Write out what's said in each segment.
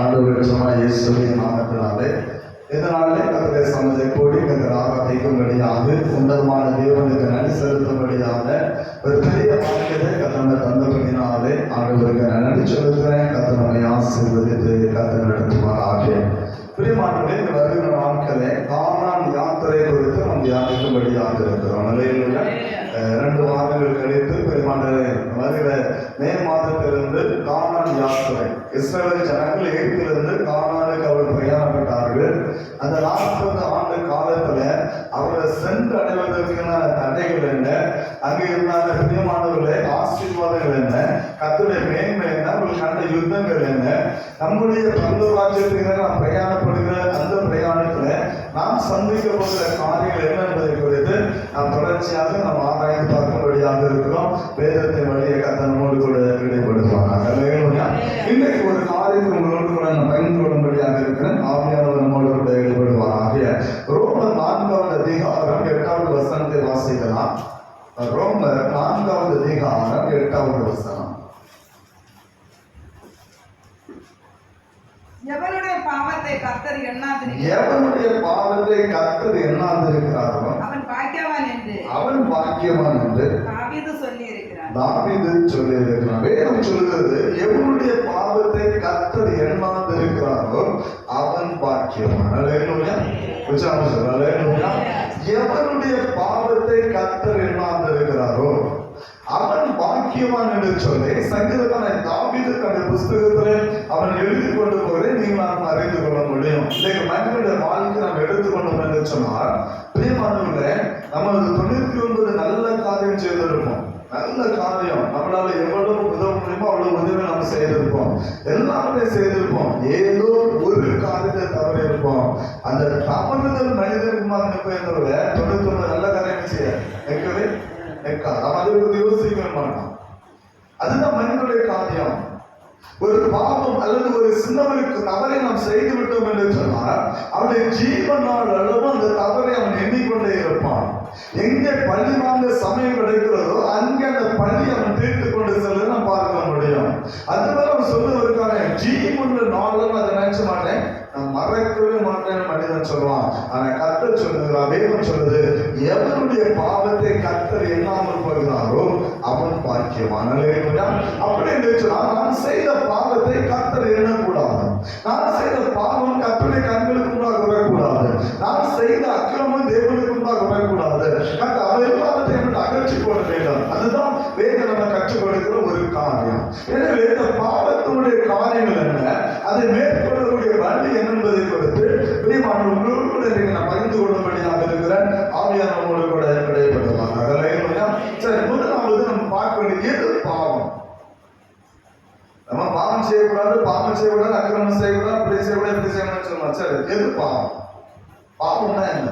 ஆண்டவருக்கு சொன்ன இயேசுவின் நாமத்தினாலே இந்த நாளிலே கர்த்தருடைய சமூகத்தை கூடி கர்த்தர் ஆராதிக்கும்படியாக உன்னதமான தேவனுக்கு நன்றி செலுத்தும்படியாக ஒரு பெரிய வாக்கியத்தை கர்த்தர் தந்தபடினாலே ஆண்டவருக்கு நன்றி சொல்லுகிறேன். கர்த்தர் நம்மை ஆசீர்வதித்து கர்த்தர் நடத்துவாராக. பிரியமானவர்களே, இந்த வருகிற நாட்களே கானான் யாத்திரை குறித்து நாம் தியானிக்கும்படியாக இருக்கிறோம். அல்லேலூயா. 2 மாதங்கள் கழித்து பிரியமானவர்களே, வருகிற மே மாதத்திலிருந்து கானான் யாத்திரை, இஸ்ரவேல் ஜனங்கள் எகிப்திலிருந்து கானானுக்கு அவர்கள் பிரயாணப்பட்டார்கள். அந்த 40 ஆண்டு காலத்துல அவரை சென்று அடைவதற்கான தடைகள் என்ன, அங்கே இருந்தான பிரியமானவர்களே ஆசீர்வாதங்கள் என்ன, கர்த்தருடைய மேன்மை என்ன, அவர்கள் கண்ட யுத்தங்கள் என்ன, நம்முடைய பரலோகராஜ்யத்துக்கு நாம் பிரயாணப்படுகிற அந்த பிரயாணத்துல நாம் சந்திக்க போகிற காரியங்கள் என்ன என்பதை குறித்து நாம் தொடர்ச்சியாக நாம் ஆராய்ந்து பார்க்கும்படியாக இருக்கிறோம். வேதத்தின் வழியை கர்த்தர் நம்மோடு கூட இடைப்படுவாங்க. இன்னைக்கு ஒரு காரியத்தை உங்களோடு கூட நான் பகிர்ந்து கொள்ளும்படியாக இருக்கிறேன். ஆவியானவர் நம்மோடு கூட ஈடுபடுவாராக. ரோமர் 4வது அதிகாரம் 8வது வசனத்தை வாசிக்கலாம். ரோமர் 4வது அதிகாரம் 8வது வசனம். எவனுடைய பாவத்தை கர்த்தர் எண்ணாதிருக்கிறாரோ அவன் பாக்கியவான் என்று தாவீது சொல்லி இருக்கிறான். வேதம் சொல்லுகிறது, எவனுடைய பாவத்தை கர்த்தர் எண்ணாதிருக்கிறாரோ அவன் பாக்கியவான். அல்லேலூயா. எவனுடைய பாவத்தை கர்த்தர் எண்ணாதிருக்கிறாரோ அவன் பாக்கியவான் என்று சொல்லி சங்கீதக்கான தாவீது தன்னுடைய புஸ்தகத்திலே அவன் எழுதி கொண்டு போவதை நீங்கள் நாம் அறிந்து கொள்ள முடியும். மனிதனுடைய வாழ்க்கை நாம் எடுத்துக்கொண்டோம் என்று சொன்னார். பிரியமானவர்களே, நம்ம 99 நல்ல காரியம் செய்திருப்போம். நல்ல காரியம் நம்மளால எவ்வளவு உதவ முடியுமோ அவ்வளவு உதவி நம்ம செய்திருப்போம். எல்லாருமே செய்திருப்போம். ஏதோ ஒரு காரியத்தை தவறு இருப்போம். அந்த தவறுதல் மனிதனுக்கு போயிருந்தவரை 99 நல்ல காரியம் செய்ய வைக்கவே யோசிக்க மாட்டோம். அதுதான் மனிதனுடைய காரியம். ஒரு பாவம் அல்லது ஒரு சின்னவனுக்கு தவறை நாம் செய்து விட்டோம் என்று சொன்னால் அவனுடைய ஜீவனால் அளவு அந்த தவறை அவன் எண்ணிக்கொண்டே இருப்பான். எங்கே பழி வாங்க சமயம் கிடைக்கிறதோ அங்கே அந்த பழி அவன் தீர்த்து கொண்டு செல்ல நாம் பார்க்க முடியும். அதுவரை அவன் சொல்லுவதற்கான ஜீவனுள்ள நாளும் அதை நினைச்ச மாட்டேன், நான் மறைக்கவே மாட்டேன்னு மனிதன் சொல்லுவான். ஆனா கர்த்தர் சொல்லுகிறார், வேதம் சொல்லுது, எவனுடைய பாவத்தை கர்த்தர் எண்ணாமல் போகிறாரோ அவன் பாக்கியவான். அப்படி என்று சொன்னால் நான் செய்த பாவத்தை கர்த்தர் எண்ணக்கூடாது. நான் செய்த பாவம் கர்த்தருடைய கண்களுக்கு முன்பாக வரக்கூடாது. நான் செய்த அக்கிரமம் தேவனுக்கு முன்பாக வரக்கூடாது. அவர் எல்லாவற்றை அகற்றி போட வேண்டும். அதுதான் வேதம் நம்ம கற்றுக் கொடுக்கிற ஒரு காரியம். எனவே இந்த பாவத்தினுடைய காரியங்கள் என்ன, அதை மேற்கொள்ளக்கூடிய வழி என்பதை கொடுத்து உங்களோடு கூட நான் பகிர்ந்து கொள்ளும்படியாக இருக்கிறேன். ஆவியானவரோடு கூட இடைப்படுவாங்க. சரி, முதலாவது நம்ம பார்க்க வேண்டிய எது பாவம். நம்ம பாவம் செய்யக்கூடாது, அக்கிரமம் செய்யக்கூடாது, அப்படி செய்யக்கூடாது, இப்படி செய்யணும்னு சொல்லலாம். சரி, எது பாவம்? பாவம்னா என்ன?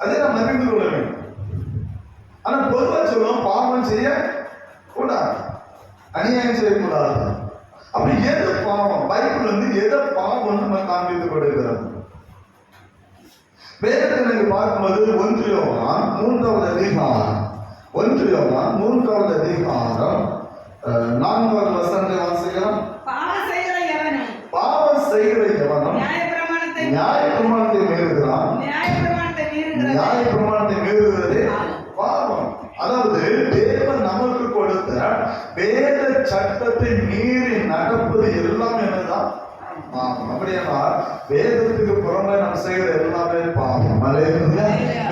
அதை நாம் அறிந்து கொள்ள வேண்டும். ஆனா பொதுவாக சொல்லுவோம், பாவம் செய்ய கூடாது, அநியாயம் செய்யக்கூடாது. அப்படி எது பாவம்? பைபிள் எதை பாவம் நம்ம காண்பித்துக் கொடுக்கிறது? வேதத்தை நீங்க பார்க்கும்போது 1 யோவான் 3வது அதிகாரம் 4வது வசனத்தை வாசிக்கலாம். பாவம் செய்கிற எவனும் நியாயப்பிரமாணத்தை மீறுகிறான். நியாயப்பிரமாணத்தை மீறுகிறதே பாவம். அதாவது தேவன் நமக்கு கொடுத்த வேத சட்டத்தை மீறி நடப்பது எல்லாம் என்னதான் பாவம். அப்படின்னா வேதத்துக்கு புறம்பே நம்ம செய்கிற எல்லாமே பாவம்.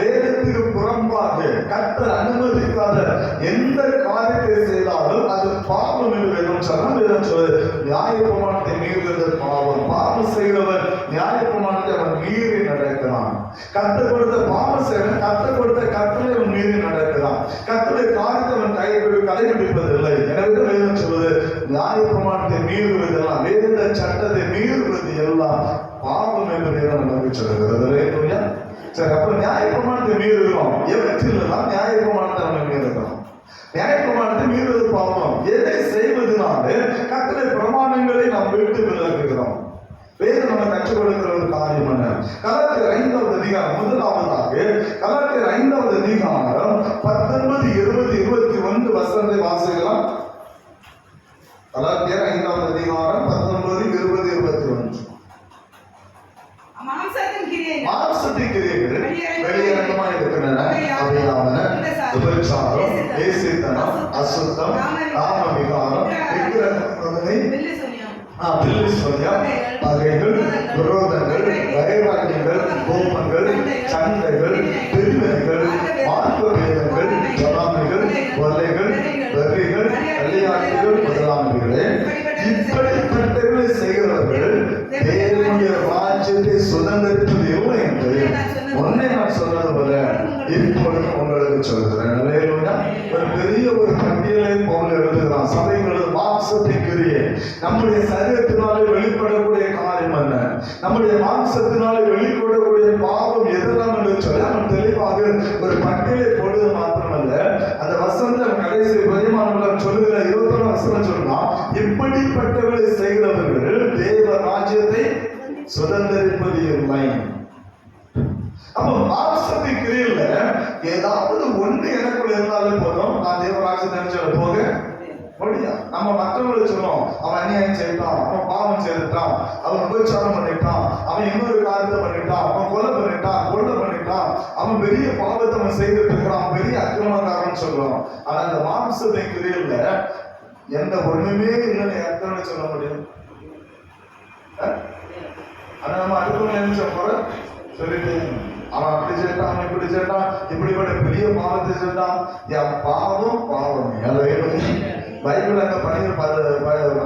வேதத்துக்கு புறம்பாக கர்த்தர் அனுமதிக்காத எந்த காரியத்தை செய்தாலும் அது பாவம் என்று வேதம் சொன்னால், வேதம் சொல்லுது நியாயப்பிரமாணத்தை மீறுகிறது பாவம். பாவம் செய்கிறவன் நியாயப்பிரமாணத்தை அவன் மீறி நடக்கிறான். கர்த்தர் கொடுத்த பாவம் செய்வன் கர்த்தர் கொடுத்த கர்த்தரை அவன் மீறி நடக்கிறான். கர்த்தருடைய காரியத்தை அவன் கடைபிடிப்பதில்லை. எனவே வேதம் சொல்லுது நியாயப்பிரமாணத்தை மீறுவதெல்லாம், வேத சட்டத்தை மீறுவது எல்லாம் பாவம் என்று வேதம் நமக்கு சொல்லுகிறது. சரி, அப்ப நியாயப்பிரமாணத்தை மீறுகிறோம். எவற்றில்லாம் நியாயப்பிரமாணத்தை நம்ம மீறுகிறோம்? நியாயப்பிரமாணத்தை மீறுவது பாவம். எதை செய்வதனால கர்த்தருடைய பிரமாணங்களை நாம் விட்டு விலகுகிறோம். வேதம் நம்ம கற்றுக் கொடுக்கிற ஒரு காரியம் என்ன? கலாத்தியர் 5வது அதிகாரம், முதலாவதாக கலாத்தியர் 5வது அதிகாரம் 19, 20, 21 வசனத்தை கலாத்தியர் 5ஆம் அதிகாரம் 19, 20, 21. மாம்சத்தின் கிரியைகள் மாம்சத்தின் கிரியைகள் வெளியரங்கமாக இருக்கின்றன. அவையாவன விபச்சாரம், வேசித்தனம், அசுத்தம், காமவிகாரம், விக்கிரகங்களை, வெள்ளி சொல்லியும் பில்லி சொல்லியம், பகைகள், விரோதங்கள், வைராக்கியங்கள், கோபங்கள், சண்டைகள், பிரிவினைகள், மார்க்க பேதங்கள், பொறாமைகள், கொலைகள், வெறிகள், கல்யாணிகள் முதலானவைகளே, இப்படிப்பட்டவர்களை செய்கிறவர்கள் தேவனுடைய ராஜ்யத்தை சுதந்திரிப்பது இல்லை என்று முன்னே நான் சொன்னது போல இப்பொழுது உங்களுக்கு சொல்கிறேன். அல்லேலூயா. ஒரு பெரிய ஒரு பட்டியலை போல எழுதுகிறான். சபைகளது மாம்சத்தின் கிரியை நம்முடைய சரீரத்தினாலே வெளிப்படக்கூடிய காரியம் என்ன, நம்முடைய மாம்சத்தினாலே வெளிப்படக்கூடிய பாவம் எதெல்லாம் என்று சொல்லி அவன் தெளிவாக ஒரு பட்டியலை போடுவது மாத்திரமல்ல, அந்த வசனம் கடைசி பெரியமானவர்கள் சொல்லுகிற 21 வசனம் சொன்னா, இப்படிப்பட்டவர்களை செய்கிறவர்கள் தேவ ராஜ்யத்தை சுதந்திரிப்பது இல்லை. அப்ப மாம்சத்தின் கிரியில ஏதாவது ஒண்ணு எனக்குள்ள இருந்தாலே போதும், நான் தேவராஜ்யத்தை நினைச்சால போக முடியாது. நம்ம மற்றவங்களை சொல்றோம், அவன் அநியாயம் செய்தான், அவன் பாவம் செய்துட்டான், அவன் விபச்சாரம் பண்ணிட்டான், அவன் இன்னொரு காரியத்தை பண்ணிட்டான், அவன் கொலை பண்ணிட்டான், அவன் பெரிய பாவத்தை அவன் செய்துட்டு இருக்கிறான், பெரிய அக்கிரமக்காரன் சொல்றோம். ஆனா இந்த மாம்சத்தின் கிரியில எந்த ஒண்ணுமே இல்லைன்னு எத்தனை சொல்ல முடியும்? ஆனா நம்ம அடுத்தவங்க நினைச்ச போற சொல்லிட்டு அவன் அப்படி செய்தான், அவன் இப்படி செய்தான், இப்படிப்பட்ட பெரிய பாவத்தை செய்தான். என் பாவம் பாவம் பைபிள் அந்த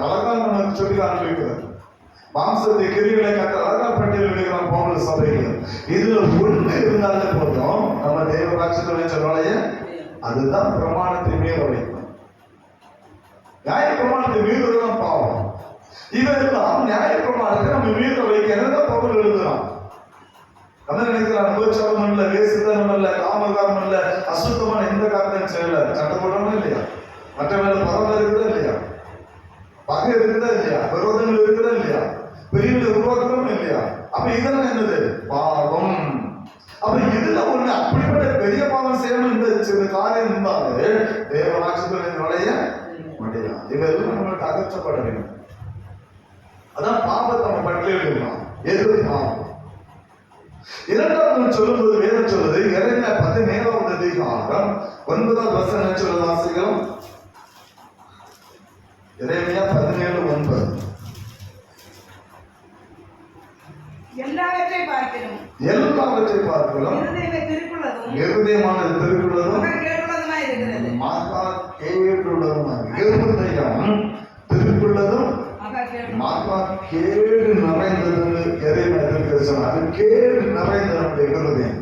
அழகா நம்ம சொல்லி ஆரம்பிக்கிறது. மாம்சத்தை கிரிகளை கட்ட அழகா பட்டியல் விடுகிறான் பவுல் சபைக்கு. இதுல ஒண்ணு இருந்தாலே போதும், நம்ம தேவராட்சியத்துடைய சொல்லலையே, அதுதான் பிரமாணத்தை மீற வைக்கும். நியாய பிரமாணத்தை மீறுவதுதான் பாவம். இதெல்லாம் நியாய பிரமாணத்தை நம்ம மீற வைக்கிறது பவுல் எழுதுறான். நம்ம நினைக்கிறான் விபச்சாரம் இல்ல, வேசித்தனம் இல்ல, காமகாரம் இல்ல, அசுத்தமான எந்த காரணம் செய்யல, சண்டை போடுறோம் இல்லையா, மற்ற மேல பரவ இருக்குதா இல்லையா, பகை இருக்குதா இல்லையா, விரோதங்கள் இருக்குதா இல்லையா, பிரிவுகளை உருவாக்குறோம் இல்லையா. அப்ப இதெல்லாம் என்னது? பாவம். அப்ப இதுல ஒண்ணு அப்படிப்பட்ட பெரிய பாவம் செய்யணும் இந்த சிறு காரியம் இருந்தாலே தேவராட்சியத்தில் நுழைய முடியாது. இவெல்லாம் நம்மளுக்கு அகற்றப்பட வேண்டும். அதான் பாவத்தை நம்ம பட்டியலிடணும். எது பாவம்? இரண்டாவது சொல்லும்போது வேதம் சொல்லுது, எரேமியா 17ஆம் அதிகாரம் 9வது வசனம் சொல்லுது, வாசிக்கிறோம். எரேமியா 17:9. எல்லாவற்றையும் பார்க்கிறோம், இருதயமானது திருக்குள்ளதும் கேட்டுள்ளதுமாய் இருக்கிறது. மாகா கேடுள்ளதுமாய் இருதயம் திருக்குள்ளதும் மாகா கேடு நிறைந்தது. எரேமியா சொன்னார், அது கேடு நிறைந்த நம்முடைய இருதயம்.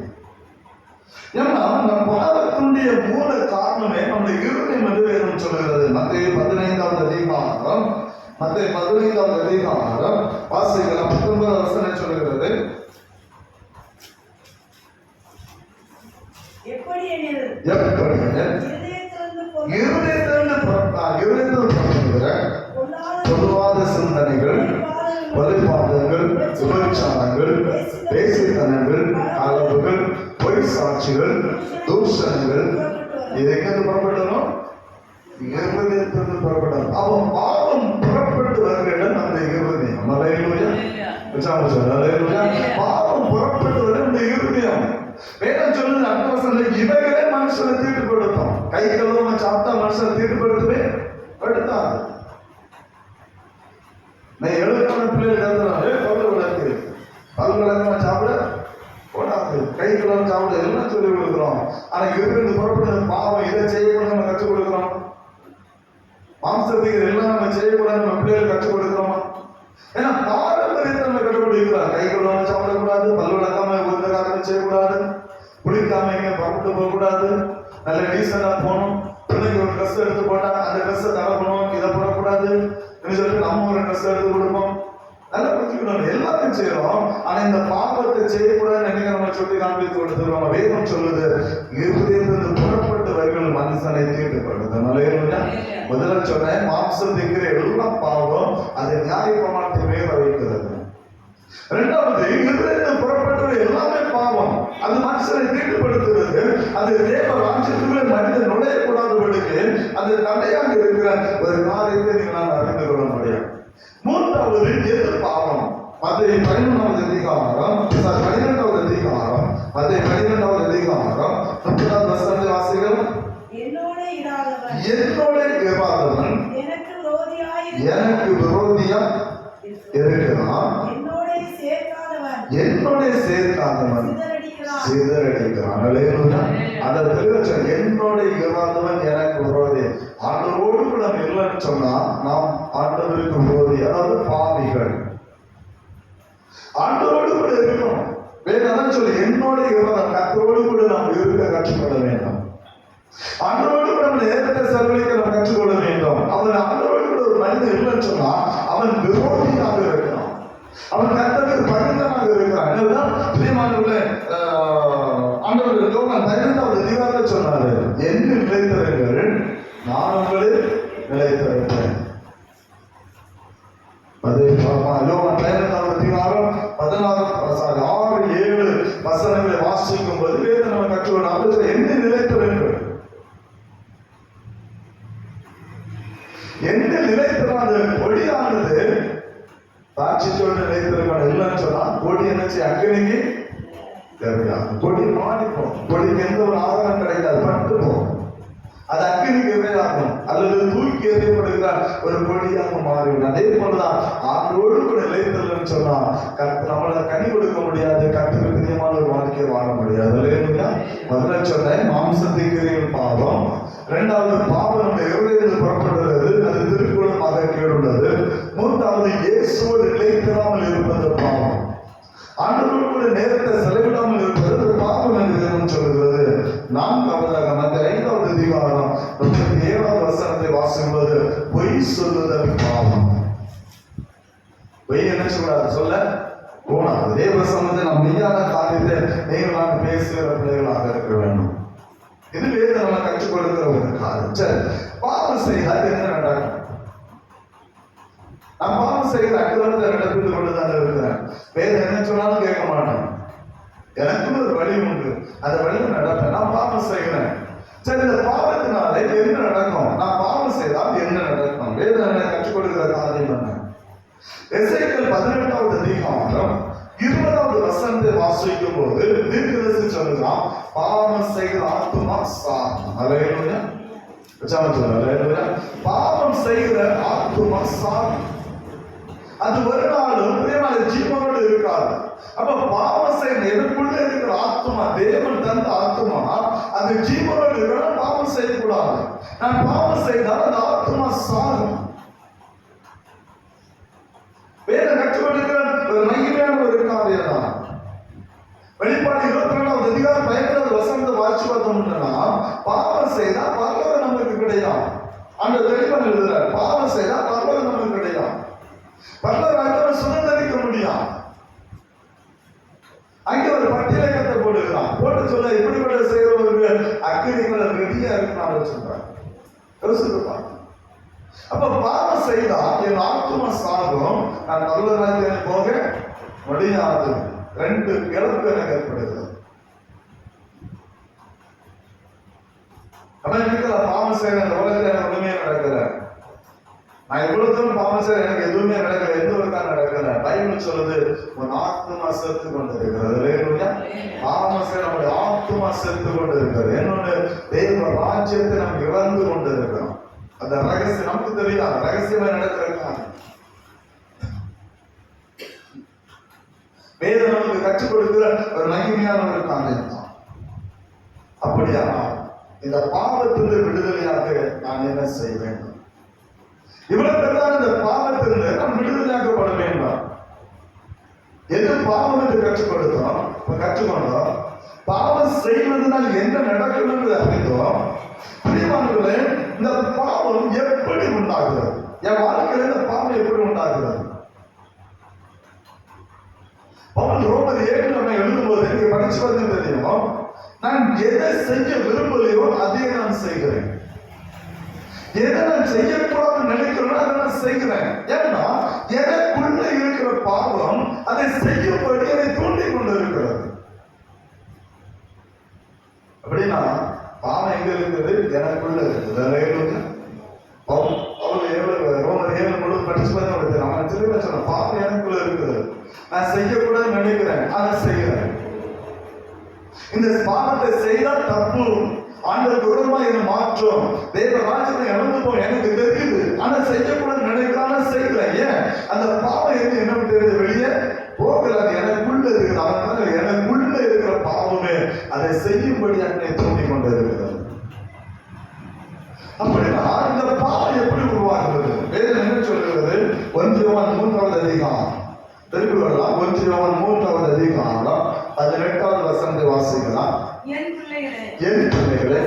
ஏன்னா நம்ம பாவத்தினுடைய மூல காரணமே நம்முடைய இருதயம் என்று வேதம் சொல்லுகிறது. மத்தேயு 15ஆம் அதிகாரம் வாசிக்கலாம். 19வது வசனம் சொல்லுகிறது, எப்படி இருதயத்திலிருந்து புறப்படுகிற பொதுவாத சிந்தனைகள், வழிபாடுகள், விபச்சாரங்கள், வேசித்தனங்கள், அளவுகள், பொய் சாட்சிகள், தூஷணங்கள், எதுக்கு புறப்படணும்? இருதயத்திலிருந்து புறப்படணும். அவன் பாவம் புறப்பட்டு வருகிற அந்த இருதயம். பாவம் புறப்பட்டு வர இந்த இருதயம். வேதம் சொல்லுது அந்தவசனத்துல, இவைகளே மனுஷனை தீட்டுப்படுத்தும். கை கழுவ சாப்பிட்டா மனுஷனை தீட்டுப்படுத்தவே படுத்தாது. நான் 7 பிள்ளைகள் எழுதுறாங்க, பல் விளக்கமா சாப்பிட போடாது, கை கழுவ சாப்பிட எல்லாம் சொல்லி கொடுக்குறோம். ஆனா இருந்து புறப்படுற பாவம் இதை செய்யக்கூடாது நம்ம கற்றுக் கொடுக்குறோம். மாம்சத்துக்கு எல்லாம் நம்ம செய்யக்கூடாது நம்ம பிள்ளைகள் கற்றுக் கொடுக்குறோமா? ஏன்னா பாரம்பரியத்தை நம்ம கற்றுக்கொடுக்கிறார். கை கழுவாம சாப்பிடக்கூடாது, பல் விளக்காம எந்த காரணம் செய்யக்கூடாது, குளிக்காம எங்க பரப்பிட்டு போகக்கூடாது, நல்ல டீசெண்டா போகணும், பிள்ளைங்க ஒரு ட்ரெஸ் எடுத்து போட்டா அந்த ட்ரெஸ்ஸை தரப்பணும், இதை போடக்கூடாது சொல்லிட்டு நம்ம ஒரு ட்ரெஸ் எடுத்து கொடுப்போம், நல்லா புரிஞ்சுக்கணும். எல்லாத்தையும் செய்யறோம். ஆனா இந்த பாவத்தை செய்யக்கூடாதுன்னு என்னைக்கு நம்ம சொல்லி காண்பித்து கொடுத்துருவோம். வேதம் சொல்லுது, இருதயத்திலிருந்து புறப்பட்டு வருகிற மனுஷனை தீட்டுப்படுது. நல்ல முதல்ல சொன்னேன், மாம்சத்துக்கிற எல்லா பாவம் அது நியாய பிரமாணத்தை மேல வைக்கிறது. இரண்டாவது, இருதயத்தில் புறப்பட்டது எல்லாமே பாவம், அது மனுஷனை தீட்டுப்படுத்துகிறது. அது தேவ ராஜ்யத்துக்குள்ளே மனிதன் நுழையக்கூடாதபடிக்கு அது தடையாக இருக்கிற ஒரு காரியத்தை நீங்கள் அறிந்து மத்தேயு 11வது அதிகாரம் 12வது அதிகாரம் மத்தேயு 12வது அதிகாரம் 30வது வசனத்தை வாசிங்கள். என்னோட இராதவன் என்னோட இராதவன் எனக்கு விரோதியா இருக்கிறான். என்னோட சேர்க்காதவன் சிதறடிக்கிறான். அந்த தெளிவச்ச என்னோட இராதவன் எனக்கு விரோதி. ஆண்டவரோடு கூட நம்ம இல்லைன்னு சொன்னா நாம் ஆண்டவருக்கு விரோதி, அதாவது பாவிகள். ஆண்டவரோடு கூட இருக்கணும். வேற சொல்லி என்னோட இராதவன் கர்த்தரோடு கூட நாம் இருக்க கற்றுக்கொள்ள வேண்டும். ஆண்டவரோடு கூட நம்ம நேரத்தை செலவழிக்க நம்ம கற்றுக்கொள்ள வேண்டும். அவன் ஆண்டவரோடு கூட ஒரு மனிதன் இல்லைன்னு சொன்னா அவன் விரோதியாக இருக்கிறான், அவன் கர்த்தருக்கு பகைவனாக இருக்கிறான். என்னதான் பிரியமானவர்களே, ஆண்டவர் யோவான் 15வது அதிகாரத்தில் சொன்னாரு, என்ன நிலைத்திருங்கள் நான் உங்களை நிலைத்திருப்பேன். யோவான் 15வது அதிகாரம் 6-7 வசனங்களை வாசிக்கும் போது வேத நம்ம கற்றுக்கொள்ள என்ன நிலைத்திருங்கள், எந்த நிலைத்திராத கொடியானது தாட்சிச்சோடு நிலைத்திருக்கான இல்லைன்னு சொன்னா கொடி என்னச்சு அக்னிக்கு தேவையாகும். கொடி மாறிப்போம், கொடிக்கு எந்த ஒரு ஆதாரம் கிடைக்காது, பட்டு போகும். அது அக்னிக்கு எதிராகும் அல்லது தூக்கி எறியப்படுகிற ஒரு கொடியாக மாறிவிடும். அதே போலதான் ஆண்டோடு கூட நிலைத்திருன்னு சொன்னா நம்மளால கனி கொடுக்க முடியாது, கர்த்தருக்கு பிரியமான ஒரு வாழ்க்கையை வாழ முடியாது. முதல்ல சொன்னேன் மாம்சத்தின் பாவம், இரண்டாவது பாவம் நம்ம இருதயத்தில் புறப்படுகிறது, அது திருக்குறளாக கேடுள்ளது. மூன்றாவது இயேசுவோடு நிலைத்திராமல் இருப்பது பாவம். ஆண்டவரோடு கூட நேரத்தை செலவிடாமல் இருப்பது பாவம் என்று சொல்கிறது. நான்காவதாக மத்த 5வது அதிகாரம் 37வது வசனத்தை வாசிக்கும்போது பொய் சொல்லுதல் பாவம். பொய் என்ன சொல்லக்கூடாது, சொல்ல கூடாது. தேவ சம்பந்தத்தை நாம் மெய்யான காரியத்தை நீங்கள் நான் பேசுகிற பிள்ளைகளாக இருக்க வேண்டும். இது வேத நம்ம கற்றுக் கொடுக்கிற ஒரு காரியம். சரி, பாவம் செய்தால் என்ன நடக்கும்? நான் பாவம் செய்கிற அக்கிரமத்தை நடப்பித்து கொண்டுதான் இருக்கிறேன். வேதம் என்ன சொன்னாலும் கேட்க மாட்டேன். எனக்குன்னு ஒரு வழி உண்டு, அந்த வழியில் நடப்பேன். நான் பாவம் செய்கிறேன். சரி, இந்த பாவத்தினால என்ன நடக்கும்? நான் பாவம் செய்தால் என்ன நடக்கும்? வேதம் என்ன கற்றுக் கொடுக்கிற காரியம் என்ன? எசேக்கியேல் 18வது அதிகாரம் 20வது வசனத்தை வாசிக்கும் போது தீர்க்கதரிசி சொல்லுகிறான், பாவம் செய்கிற ஆத்துமா சாகும். அல்லேலூயா. அல்லேலூயா. பாவம் செய்கிற ஆத்துமா சாகும். அது ஒரு நாளும் பிரியமான ஜீவனோடு இருக்காது. அப்ப பாவம் செய்யற எனக்குள்ள இருக்கிற ஆத்மா, தேவன் தந்த ஆத்மா, அது ஜீவனோடு இருக்கிற பாவம் செய்யக்கூடாது. நான் பாவம் செய்தால் அந்த ஆத்மா சாகும். வேற கற்றுக்கொடுக்கிற ஒரு மகிமையான ஒரு காரியம் தான். வெளிப்பாடு 22வது அதிகாரம் 15வது வசனத்தை வாசிச்சு பார்த்தோம்னா பாவம் செய்தா பரலோகம் நமக்கு கிடையாது. அந்த தெளிவாக எழுதுறார், பாவம் செய்தா பரலோகம் நமக்கு கிடையாது. பரலோகம் சுதந்திரிக்க முடியும். அங்கே ஒரு பட்டியலகத்தை போடுகிறான், போட்டு சொல்ல இப்படிப்பட்ட செய்யறவருக்கு அக்கினிகளை ரெடியா இருக்குன்னு சொல்றாங்க. யோசிப்பாங்க. அப்ப பாவம் செய்தா என் ஆத்மா சாகும், நான் பரலோகத்துக்கு போக முடியாது. 2 இழப்பு எனக்கு ஏற்படுகிறது. ஆனா இன்னைக்கு பாவம் செய்யற இந்த உலகத்துல எனக்கு ஒண்ணுமே நடக்கல. நான் எவ்வளவு தூரம் பாவம் செய்ய எனக்கு எதுவுமே நடக்கல, எந்த ஒரு காரணம் நடக்கல. பைபிள் சொல்லுது உன் ஆத்மா செத்து கொண்டு இருக்கிறது. பாவம் செய்ய நம்முடைய ஆத்மா செத்து கொண்டு இருக்கிறது. இன்னொன்னு தேவ ராஜ்யத்தை நம்ம இழந்து கொண்டு இருக்கிறோம். அந்த ரகசியம் நமக்கு தெரியாது, ரகசியமா நடக்கிறாங்க. வேதம் நமக்கு கற்றுக் கொடுக்கிற ஒரு மகிமையான ஒரு காரியம் தான். அப்படியா இந்த பாவத்திலிருந்து விடுதலையாக நான் என்ன செய்ய வேண்டும்? இவ்வளவு பெருதான் இந்த பாவத்திலிருந்து நாம் விடுதலையாக்கப்பட வேண்டும். எது பாவம் என்று கற்றுக் கொடுத்தோம், கற்றுக்கொண்டோம். பாவம் செய்வதனால் என்ன நடக்கும் என்று அறிந்தோம். பிரியமானவர்களே, இந்த பாவம் எப்படி உண்டாகிறது? என் வாழ்க்கையில இந்த பாவம் எப்படி உண்டாகிறது? பவுல் ரோமர் 7 நம்ம எழுதும் போது நீங்க படிச்சு வந்து தெரியும், நான் எதை செய்ய விரும்பலையோ அதை நான் செய்கிறேன், எதை நான் செய்யக்கூடாது நினைக்கிறேன் அதை நான் செய்கிறேன். ஏன்னா எனக்குள்ள இருக்கிற பாவம் அதை செய்யும்படி அதை தூண்டிக் கொண்டு இருக்கிறது. அப்படின்னா பாவம் எங்க இருக்குது? எனக்குள்ள இருக்குது. ரோமர் 7 முழு படிச்சு பார்த்தா நம்ம திரும்ப சொன்ன பாவம் எனக்குள்ள இருக்குது. நான் அதை செய்கிறேன். இந்த பாவத்தை செய்தால் தப்பு, ஆண்டவர் விரோதமா என்னை மாற்றும், தேவ ராஜ்யத்தை இழந்து போய் எனக்கு தெரியுது, ஆனா செய்யக்கூடாது நினைக்கிறான் செய்யறேன். ஏன் அந்த பாவம் என்ன தெரியுது, வெளியே போகல, அது எனக்குள்ள இருக்குது. அதனால எனக்குள்ள இருக்கிற பாவமே அதை செய்யும்படி என்னை தூண்டி கொண்டு இருக்கிறது. அப்படின்னா இந்த பாவம் எப்படி உருவாகிறது? வேதம் என்ன சொல்கிறது? 1 யோவான் 3வது அதிகாரம் திருப்பி வரலாம். 1 யோவான் 3வது அதிகாரம் 18வது வசனத்தை வாசிக்கலாம். என் பிள்ளைகளே, என் பிள்ளைகளே,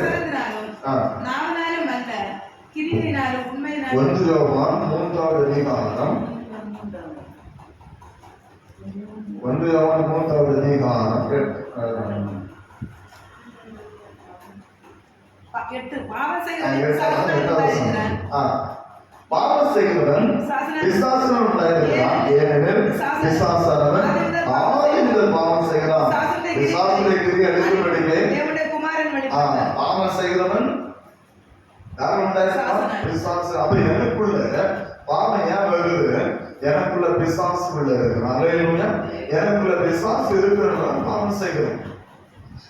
நாவனாலும் அல்ல, கிரியினாலும் உண்மையினாலும். 1 யோவான் 3வது அதிகாரம் 1 யோவான் 3வது அதிகாரம் 8 பாவம் செய்கிறவன் சாசனம் பாவம் செய்கிறவன் பிசாசனம் உண்டாயிருக்கிறான். ஏனெனில் பிசாசானவன் ஆதிமுதல் பாவம் செய்கிறான். பிசாசுடைய கிரியை எடுக்கும்படியே தேவனுடைய குமாரன் வழிபட்டார். பாவம் செய்கிறவன் யார் உண்டாயிருக்கிறான்? பிசாசு. அப்ப எனக்குள்ள பாவம் ஏன் வருது? எனக்குள்ள பிசாசு உள்ள இருக்கிறான். அல்லேலூயா. எனக்குள்ள பிசாசு இருக்கிறவன் பாவம் செய்கிறேன்.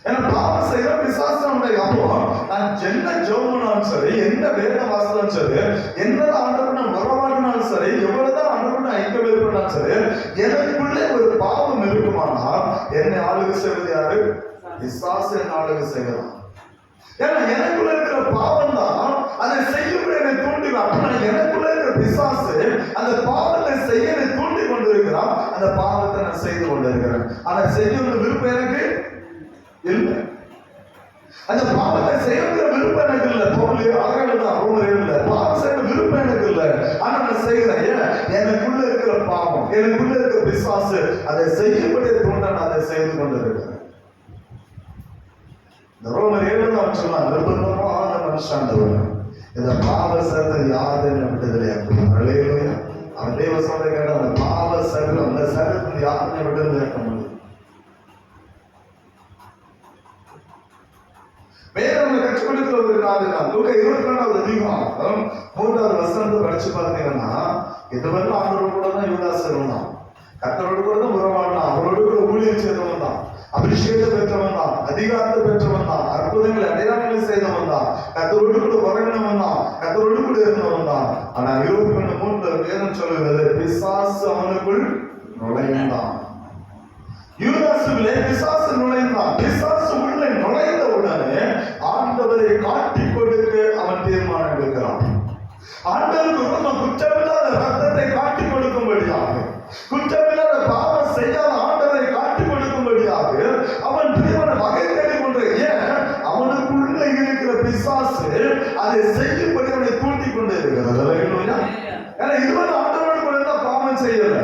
ஏன்னா பாவம் செய்யற பிசாசம். அப்போ நான் என்ன ஜெபம்னாலும் சரி, என்ன வேத வாசலும் சரி, என்னதான் ஆண்டவர் நான் உறவாடினாலும் சரி, எவ்வளவுதான் ஆண்டவர் நான் ஐக்கியம் ஏற்பட்டாலும் சரி, எனக்குள்ளே ஒரு பாவம் இருக்குமானால் என்னை ஆளுகை செய்வது யாரு? பிசாசு என்னை ஆளுகை செய்யலாம். ஏன்னா எனக்குள்ள இருக்கிற பாவம் தான் அதை செய்யும்படி என்னை தூண்டினான். எனக்குள்ள இருக்கிற பிசாசு அந்த பாவத்தை செய்ய என்னை தூண்டி கொண்டு இருக்கிறான். அந்த பாவத்தை நான் செய்து கொண்டு இருக்கிறேன். ஆனா செய்யணும் விருப்பம் எனக்கு இல்லை. அந்த பாவத்தை செய்யற விருப்பம் எனக்கு இல்லை. பாவம் செய்யற விருப்பம் எனக்கு இல்லை. ஆனா நான் செய்கிறேன். எனக்குள்ள இருக்கிற பாவம், எனக்குள்ள இருக்கிற பிசாசு அதை செய்யப்படிய தோன்ற அதை செய்து கொண்டு இருக்கிறேன். ரோமர் 7 சொன்னான், நிர்பந்தமான மனுஷாண்டவன் இந்த பாவ சரீரம் யாருன்னு விடுதலை ஆக்கும். அவன் தேவ சொல்ல கேட்ட அந்த பாவ சரீரம், அந்த சரீரத்தில் யாருன்னு விடுதலை ஆக்க முடியும். வேதம் கற்றுக் கொடுக்கிறவர்களுக்காக லூக்கா 22வது அதிகாரம் 3வது வசனத்தை படிச்சு பார்த்தீங்கன்னா, இதுவரை ஆண்டவரோடு கூட தான் யூதாஸ் இருந்தான், கர்த்தரோடு கூட தான் உறவாடினான், அவரோடு கூட ஊழியம் செய்தவன் தான், அபிஷேகத்தை பெற்றவன் தான், அதிகாரத்தை பெற்றவன் தான், அற்புதங்களை அடையாளங்களை செய்தவன் தான், கர்த்தரோடு கூட உறங்கினவன் தான், கர்த்தரோடு கூட இருந்தவன் தான். ஆனா 22:3 வேதம் சொல்லுகிறது, பிசாசு அவனுக்குள் நுழைந்தான். யூதாசுக்குள்ளே பிசாசு நுழைந்தான். பிசாசு உள்ளே நுழைந்த உடனே ஆண்டவரை காட்டிக் கொடுக்க அவன் தீர்மானம் எடுக்கிறான். ஆண்டவருக்கு குற்றமில்லாத ரத்தத்தை காட்டிக் கொடுக்கும்படியாக, குற்றமில்லாத பாவம் செய்யாத ஆண்டவரை காட்டிக் கொடுக்கும்படியாக அவன் தீர்மானம் வகை தேடி கொண்டு, ஏன் அவனுக்குள்ள இருக்கிற பிசாசு அதை செய்யும்படி அவனை தூண்டி கொண்டு இருக்கிறது. ஏன்னா இதுவரை ஆண்டவரோடு கூட இருந்தா பாவம் செய்யல,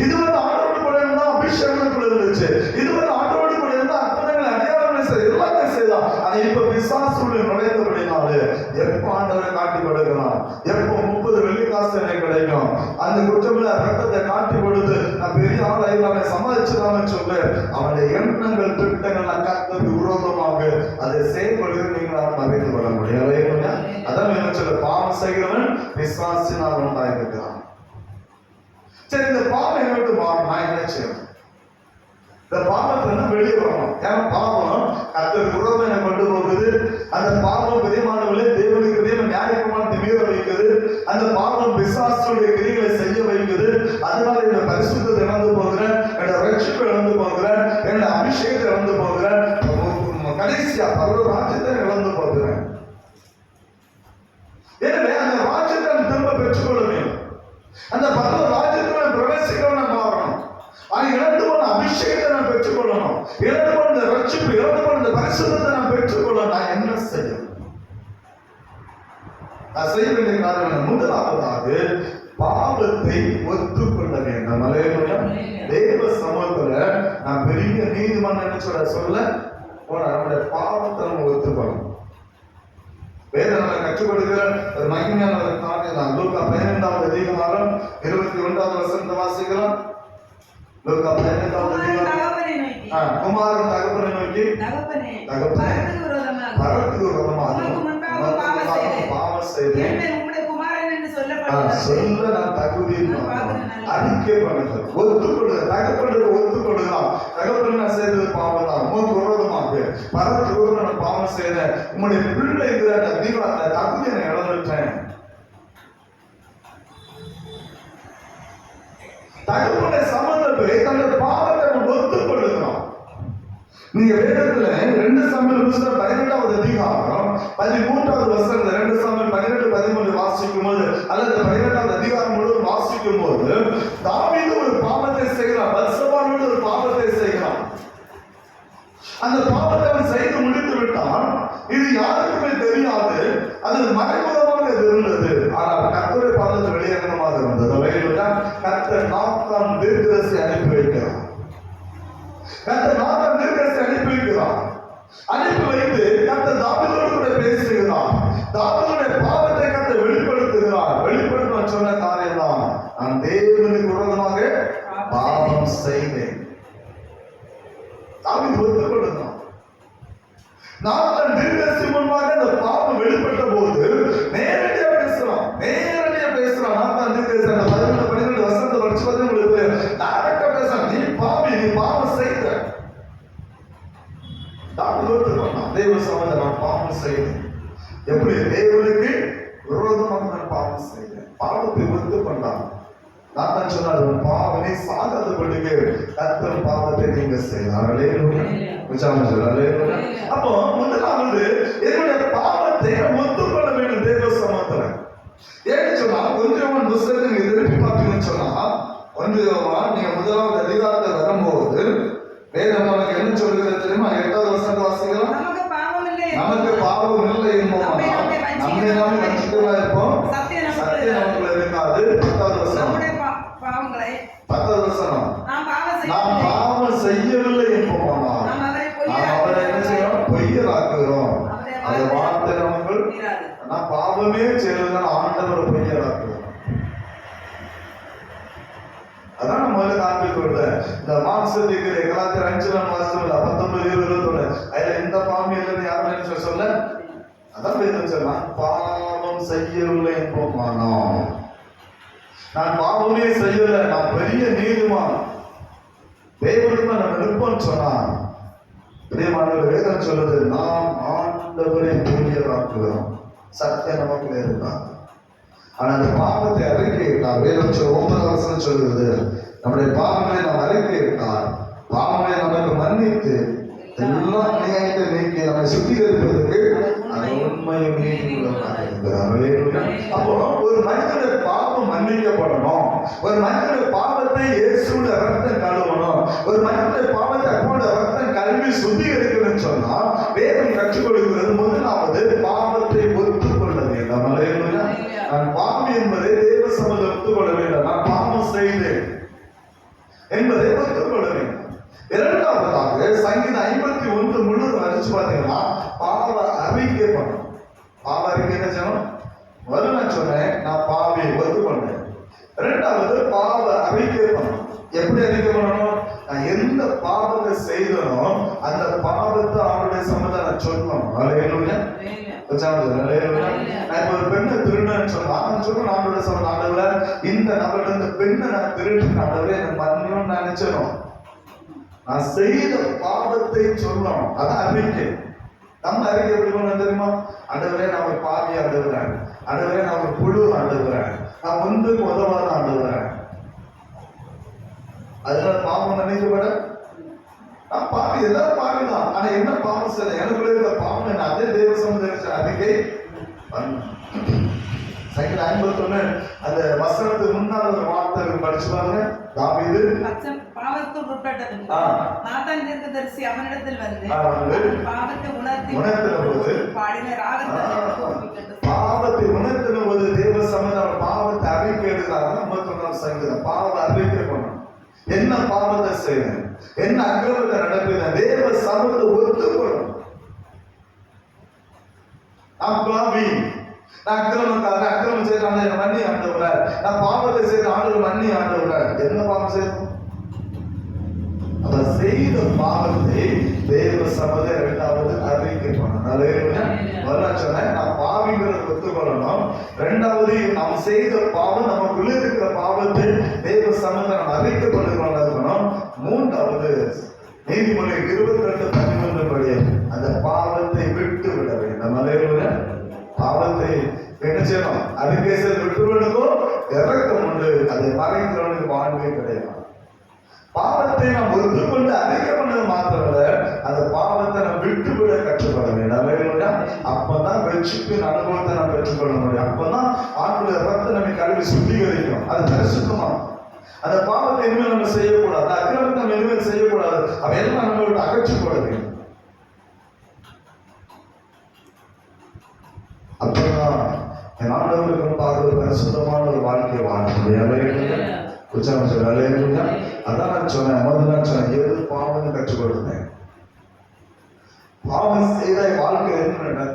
இதுவரை ஆண்டவரோடு கூட இருந்தா அபிஷேகத்துக்குள்ள இருந்துச்சு, இதுவரை ஆண்டவரோடு கூட இருந்தா அற்புதங்களை அடையாளங்களை எல்லாமே செய்யலாம். ஆனா இப்ப பிசாசுடைய நுழைந்தபடினாலே எப்ப ஆண்டவரை காட்டி கொடுக்கலாம், எப்ப 30 வெள்ளிக்காசு எனக்கு கிடைக்கும், அந்த குற்றமில்ல ரத்தத்தை காட்டி கொடுத்து நான் பெரிய ஆள் ஆயிரமே சமாளிச்சுதான் சொல்லு, அவனுடைய எண்ணங்கள் திட்டங்கள் கர்த்தருக்கு விரோதமாக அதை செயல்படுகிறது. நீங்களால் அறிந்து கொள்ள முடியாது. அதான் என்ன சொல்ல, பாவம் செய்கிறவன் பிசாசினால் உண்டாயிருக்கிறான். சரி, இந்த பாவம் என்ன விட்டு மாறணும், நான் என்ன செய்யணும்? இந்த பாவத்துல வெளியே வரணும். ஏன்னா பாவம் கர்த்தருக்கு விரோதம் என்னை கொண்டு போகுது. அந்த பாவம் பெரியமானவர்களே தேவனுக்கு தேவன் நியாயப்பிரமாணத்தை மீற வைக்குது. அந்த பாவம் பிசாசுடைய கிரியைகளை செய்ய வைக்குது. அதனால என்னோட பரிசுத்தத்தை இழந்து போகிறேன், என்னோட ரட்சிப்பை இழந்து போகிறேன், என்னோட அபிஷேகத்தை இழந்து போகிறேன், கடைசியா பரலோக ராஜ்யத்தை இழந்து போகிறேன். எனவே அந்த ராஜ்யத்தை திரும்ப பெற்றுக்கொள்ள வேண்டும். அந்த பரலோக ராஜ்யத்தை பிரவேசிக்கிறவன் மாறணும். ஆனா இழந்து போன அபிஷேகத்தை நான் பெற்றுக்கொள்ளணும், இழந்து போன ரட்சிப்பு, இழந்து போன பரிசுத்தத்தை நான் பெற்றுக்கொள்ள நான் என்ன செய்யணும்? நான் செய்ய வேண்டிய காரணம் முதலாவதாக பாவத்தை ஒத்துக்கொள்ள வேண்டும். அல்லேலூயா. தேவ சமூகத்துல நான் பெரிய நீதிமன்றம் என்ன சொல்ல போன நம்முடைய பாவத்தை நம்ம ஒத்துக்கணும். வேதம் கற்றுக் கொடுக்கிற ஒரு மகிமையான ஒரு காரியம் தான். லூக்கா 15வது அதிகாரம் 21வது வசனத்தை வாசிக்கலாம். லூக்கா 15வது அதிகாரம், குமாரன் தகப்பனை நோக்கி, தகப்பனே பரத்துக்கு விரோதமாக பாவம் செய்தேன், உம்முடைய குமாரன் என்று சொல்லப்பட்ட சொல்ல நான் தகுதி அறிக்கை பண்ணுங்க, ஒத்துக்கொள்ளுங்க. தகப்பனுக்கு ஒத்துக்கொள்ளுதான். தகப்பன் நான் செய்தது பாவம் தான், உமக்கு விரோதமாக பரத்துக்கு நான் பாவம் செய்தேன், உங்களுடைய பிள்ளைங்கிற அந்த தகுதியை நான் இழந்துட்டேன். தகப்பனுடைய சம்பந்தத்தை தன்னுடைய பாவத்தை ஒத்துக்கொள்ளுகிறோம். நீங்க வேதத்துல 2 சாமுவேல் புத்தகம் 18வது அதிகாரம் 13வது வசனம், 2 சாமுவேல் 12-13 வாசிக்கும் போது அல்லது 18வது அதிகாரம் முழுவதும் வாசிக்கும் போது தாவீது ஒரு பாவத்தை செய்கிறான், பத்சபாவோடு ஒரு பாவத்தை செய்கிறான். அந்த பாவத்தை அவன் செய்து முடித்து விட்டான். இது யாருக்குமே தெரியாது, அது மறைமுகமாக இருந்தது. ஆனால் கர்த்தருடைய பாவத்தை வெளியேறமாக இருந்தது. கர்த்தர் நாத்தான் தீர்க்கதரிசி அனுப்பி வைக்கிறான். கர்த்தர் நாத்தான் தீர்க்கதரிசி அனுப்பி வைக்கிறான். அனுப்பி வைத்து கர்த்தர் தாவீதோடு கூட பேசுகிறார். தாவீதுடைய பாவத்தை கர்த்தர் வெளிப்படுத்துகிறார். வெளிப்படுத்த சொன்ன காரியம் தான், நான் தேவனுக்கு விரோதமாக பாவம் செய்தேன். தாவீது ஒத்துக்கொள்ளுகிறான். நாத்தான் தீர்க்கதரிசி முன்பாக அந்த பாவம் வெளிப்பட்ட போது நேரடியா பேசுறான். நாத்தான் தீர்க்கதரிசி அந்த 12 வசனத்தை படிச்சு பார்த்து உங்களுக்கு டைரக்டா பேசுறான். நீ பாவி, நீ பாவம் செய்த. தாவீது ஒத்துக்கொண்டான். தேவ சமூகத்தில் நான் பாவம் செய்தேன். எப்படி? தேவனுக்கு விரோதமாக நான் பாவம் செய்தேன். பாவத்தை ஒத்துக்கொண்டான். நாத்தான் சொன்னார், பாவனை சாகாதபடிக்கு கர்த்தர் பாவத்தை நீங்க செய்தார். அப்போ முதலாவது என்னுடைய பாவத்தை ஒத்துக்கொள்ள வேண்டும் தேவ சமூகத்துல. ஏன்னு சொன்னா, ஒன்றியவன் புத்தகத்தை நீங்க திருப்பி பார்த்தீங்கன்னு சொன்னா, ஒன்றியவன் நீங்க முதலாவது அதிகாரத்தை வரும்போது வேதம் நமக்கு என்ன சொல்லுகிறது தெரியுமா? 8வது வசனத்தை வாசிக்கலாம். நமக்கு பாவம் இல்லை என்போம், நம்மை நாமே ரட்சிக்கவா இருப்போம், சத்தியம் நமக்குள்ள இருக்காது. 10வது வசனம், 10வது வசனம், நாம் பாவம் செய்யவில்லை என்போம், நாம் அவரை என்ன செய்யறோம்? பொய்யராக்குகிறோம். அந்த வார்த்தை நமக்கு நான் பாவமே செய்யறதுனால ஆண்டவர் பொய்யராக்குகிறோம். அதான் நம்ம முதல்ல காண்பித்து விடுறேன். இந்த மாம்சத்துக்கு கலாச்சார 5 மாசத்துல 19-21 அதுல இந்த பாவம் இல்லைன்னு யாரும் என்ன சொல்ல? அதான் வேதம் சொல்லலாம், பாவம் செய்யவில்லை என்போமானோ, நான் பாவமே செய்யல, நான் பெரிய நீதிமான், தேவனுக்கு நான் விருப்பம் சொன்னான். பிரியமானவர், வேதம் சொல்லுது, நாம் ஆண்டவரை பொய்யராக்குகிறோம், சத்தியம் நமக்குள்ள இருந்தார். ஆனா அந்த பாவத்தை அறிக்கையிட்டார். வேதம் 9வது வசனம் சொல்லுகிறது, நம்முடைய பாவங்களை நாம் அறிக்கையிட்டார், பாவங்களை நமக்கு மன்னித்து எல்லா நியாயத்தை நீக்கி நம்மை சுத்திகரிப்பதற்கு உண்மையும் நீதியுள்ளவராக இருக்கிறார். அப்போ ஒரு மனிதனுடைய பாவம் மன்னிக்கப்படணும், ஒரு மனிதனுடைய பாவத்தை இயேசுவின் ரத்தம் கழுவணும், ஒரு மனிதனுடைய பாவத்தை அப்போது ரத்தம் கழுவி சுத்திகரிக்கணும்னு சொன்னா வேதம் கற்றுக் கொடுக்கிறது, முதலாவது பாவத்தை ஒத்துக்கொள்ள வேண்டும். நான் பாவம் என்பதை தேவ சமூகத்தில் ஒத்துக்கொள்ள வேண்டும். நான் பாவம் செய்தேன் என்பதை ஒத்துக்கொள்ள வேண்டும். இரண்டாவதாக சங்கீதம் 51 முழுவதும் அடிச்சு பார்த்தீங்கன்னா பாவ அறிக்கை பண்ணணும். பாவ அறிக்கை என்ன செய்யணும்? முதல்ல நான் சொன்னேன், நான் பாவியை ஒத்துக்கொண்டேன். இரண்டாவது பாவ அறிக்கை பண்ணணும். எப்படி அறிக்கை பண்ணணும்? நான் எந்த பாவத்தை செய்தனோ அந்த பாவத்தை அவருடைய சம்மதம் நான் சொல்லணும். அல்லேலூயா. நான் இப்ப ஒரு பெண்ணை திருடன்னு சொன்னா அவருடைய சம்மதம், ஆண்டவரே இந்த நபர் இந்த பெண்ணை நான் திருட்டு, ஆண்டவரே எனக்கு மன்னிக்கணும்னு நினைச்சணும். நான் செய்த பாவத்தை சொல்லணும். அதான் அறிக்கை. நம்ம அறிக்கை எப்படி பண்ண தெரியுமா? ஆண்டவரே நான் ஒரு பாவி ஆண்டவரேன், ஆண்டவரே நான் ஒரு புழு ஆண்டவரேன், நான் ஒன்றுக்கு உதவாத ஆண்டவரேன், அதனால பாவம் நினைக்கப்பட நான் பாவி, எல்லாரும் பாவிதான். ஆனா என்ன பாவம் செய்ய எனக்குள்ள இருக்க பாவம் என்ன? அதே தேவ சமுதாய அறிக்கை சங்கீதம் 51 அந்த வசனத்துக்கு முன்னால ஒரு வார்த்தை படிச்சு பாருங்க. தாவீது பாவத்துக்கு உட்பட்டது நாத்தான் தீர்க்கதரிசி அவனிடத்தில் வந்து பாவத்தை உணர்த்தின போது பாடின ராகத்தை பாவத்தை உணர்த்தின போது தேவ சமுதாயம் பாவத்தை அறிக்கை எடுக்கிறாங்க. 51 சங்கீதம் பாவ அறிக்கை பண்ணணும். என்ன பாவத்தை செய்யணும், என்ன அக்கிரமத்தை நடப்பின தேவ சமூகத்தை ஒத்துக்கொள்ளணும். நான் பாவி, நான் அக்கிரமம் செய்யறாங்க என்ன மன்னி ஆண்டவர, நான் பாவத்தை செய்த ஆண்டவர் மன்னி ஆண்டவர. என்ன பாவம் செய்யணும்? அப்ப செய்த பாவத்தை தேவ சபதை இரண்டாவது அறிக்கைப்படணும். நான் பாவிங்கிறத ஒத்துக்கொள்ளணும். இரண்டாவது நாம் செய்த பாவம், நமக்குள்ள இருக்கிற பாவத்தை தேவ சபதை நாம் அறிக்கைப்பட்டுக்கொள்ள இருக்கணும். மூன்றாவது நீதிமொழி 22:11 படி அந்த பாவத்தை விட்டு விட வேண்டும். பாவத்தை என்ன செய்யணும்? அறிக்கை விட்டு விடுங்கோ, இறக்கம் உண்டு. அதை மறைக்கிறவனுக்கு வாழ்வே கிடையாது. பாவத்தை நாம் ஒத்துக்கொண்டு அறிக்கை பண்ணது மாத்திரமல்ல, அந்த பாவத்தை நாம் விட்டு விட கற்றுக்கொள்ள வேண்டும். அப்பதான் வெற்றிப்பின் அனுபவத்தை நாம் பெற்றுக்கொள்ள முடியும். அப்பதான் ஆண்டுடைய ரத்தம் நம்மை கழுவி சுத்திகரிக்கும். அது பரிசுத்தமா. அந்த பாவத்தை இனிமேல் நம்ம செய்யக்கூடாது, அக்கிரமத்தை நம்ம இனிமேல் செய்யக்கூடாது. அவையெல்லாம் நம்ம விட்டு அகற்றி போட வேண்டும். அப்பதான் என் ஆண்டவருக்கு முன்பாக ஒரு பரிசுத்தமான ஒரு வாழ்க்கை வாழ முடியும். அதான் நான் சொன்னேன், முதல்ல சொன்னேன், எது பாவம் கற்றுக் கொடுத்தேன். பாவம் செய்த வாழ்க்கை என்ன,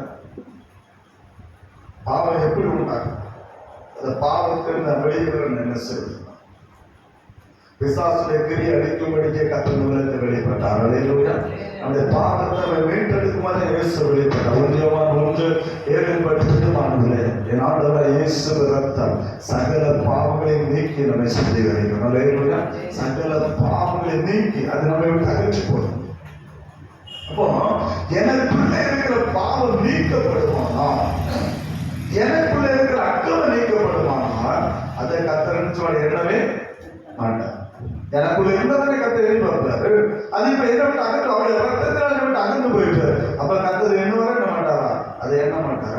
பாவம் எப்படி உண்டாகும், அந்த பாவத்தில் நான் வெளியிடுறேன் என்ன செய்வது. பிசாசுடைய கிரியை அடிக்கும்படிக்கே கர்த்தர் உலகத்தை வெளிப்பட்டார். நம்முடைய பாவத்தை மீட்டெடுக்கும் போது இயேசு வெளிப்பட்டார். 1 படித்துமானதில்லை, என் ஆண்டவர் இயேசு ரத்தம் சகல பாவங்களை நீக்கி நம்மை சுத்திகரிக்கும். சகல பாவங்களை நீக்கி அது நம்மை விட்டு அகற்றி போடும். அப்போ எனக்குள்ள இருக்கிற பாவம் நீக்கப்படுமானால், எனக்குள்ள இருக்கிற அக்கிரமம் நீக்கப்படுமானால், அதை கர்த்தர் சொல்ல எண்ணவே மாட்டார். எனக்குள்ள இருந்தவரை கர்த்தர் எதிர்பார்ப்பாரு. அது இப்ப என்ன விட்டு அகற்று, அவருடைய ரத்தத்தினால விட்டு அகன்று போயிட்டு, அப்ப கர்த்தர் என்ன வரை என்ன மாட்டாரா? அதை எண்ண மாட்டார்.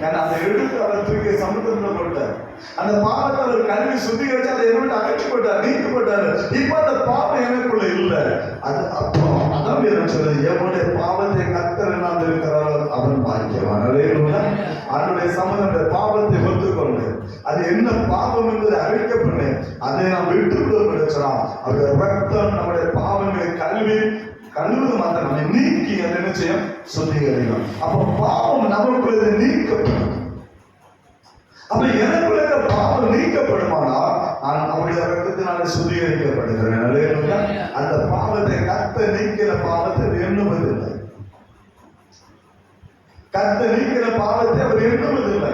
ஏன்னா அதை எடுத்து அவர் தூக்கி சமுத்திரத்துல போட்டார். அந்த பாவத்தை அவர் கல்வி சுத்திகரிச்சு அதை என்ன விட்டு அகற்றி போட்டார், நீக்கி போட்டாரு. இப்ப அந்த பாவம் எனக்குள்ள இல்லை. அது அப்போ அதான் வேணும் சொல்லுது, எவனுடைய பாவத்தை கர்த்தர் என்ன இருக்கிறாரோ அவன் பாக்கியவான். அவனுடைய சமூக பாவத்தை ஒத்துக்கொண்டு அது என்ன பாவம் என்பதை அறிவிக்கப்பட்டு அதை நாம் விட்டுவிட முடிச்சலாம். அவருடைய ரத்தம் நம்முடைய பாவங்களை கழுவுது மாத்திரம் நம்மை நீக்கி அதை என்ன செய்யும், சுத்திகரிக்கும். அப்ப பாவம் நமக்குள்ள நீக்கப்படும். அப்ப எனக்குள்ள பாவம் நீக்கப்படுமானால் நான் அவருடைய ரத்தத்தினால சுத்திகரிக்கப்படுகிறேன். அந்த பாவத்தை கர்த்தர் நீக்கிற பாவத்தை எண்ணுவதில்லை. கர்த்தர் நீக்கிற பாவத்தை அவர் எண்ணுவதில்லை.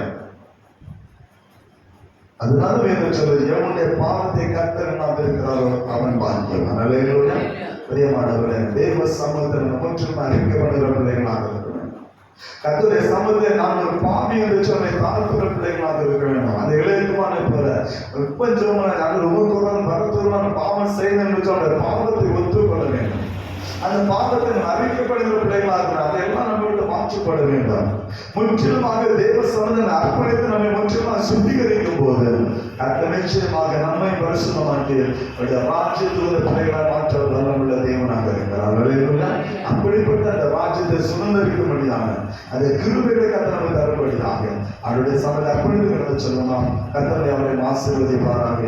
அதனால வேதம் சொல்லுது, எவனுடைய பாவத்தை கர்த்தர் என்ன இருக்கிறாரோ அவன் பாக்கியவான். பிரியமானவர்களே, தேவ சமூகத்தில் முற்றிலும் அறிக்கப்படுகிற பிள்ளைகளாக இருக்க வேண்டும். கர்த்தருடைய சமூகத்தை நான் ஒரு பாவி என்று சொன்ன தாழ்த்துகிற பிள்ளைகளாக இருக்க வேண்டும். அந்த இளையமான போல ரொம்ப பரத்துவமான பாவம் செய்த என்று சொன்ன பாவத்தை ஒத்துக்கொள்ள வேண்டும். அந்த பாவத்தை அறிவிக்கப்படுகிற பிள்ளைகளாக அதையெல்லாம் நம்ம விட்டு மாற்றப்பட வேண்டும். முற்றிலுமாக தேவ சமூகத்தை அர்ப்பணித்து நம்மை முற்றிலுமாக சுத்திகரிக்கும் போது அந்த நிச்சயமாக நம்மை பரிசுத்தமாக்கி ராஜ்யத்துள்ள பிள்ளைகளாக மாற்ற வல்லமுள்ள தேவனாக இருக்கிறார். அப்படிப்பட்ட அந்த ராஜ்யத்தை சுதந்திரிக்கும்படியான அந்த கிருபைகளை கர்த்தர் நமக்கு தரும்படியாக அவருடைய சமூகத்தை அர்ப்பணித்து சொல்லலாம். கர்த்தர் அவரை ஆசீர்வதிப்பாராக.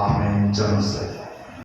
ஆமென். ஜெபம் செய்வோம்.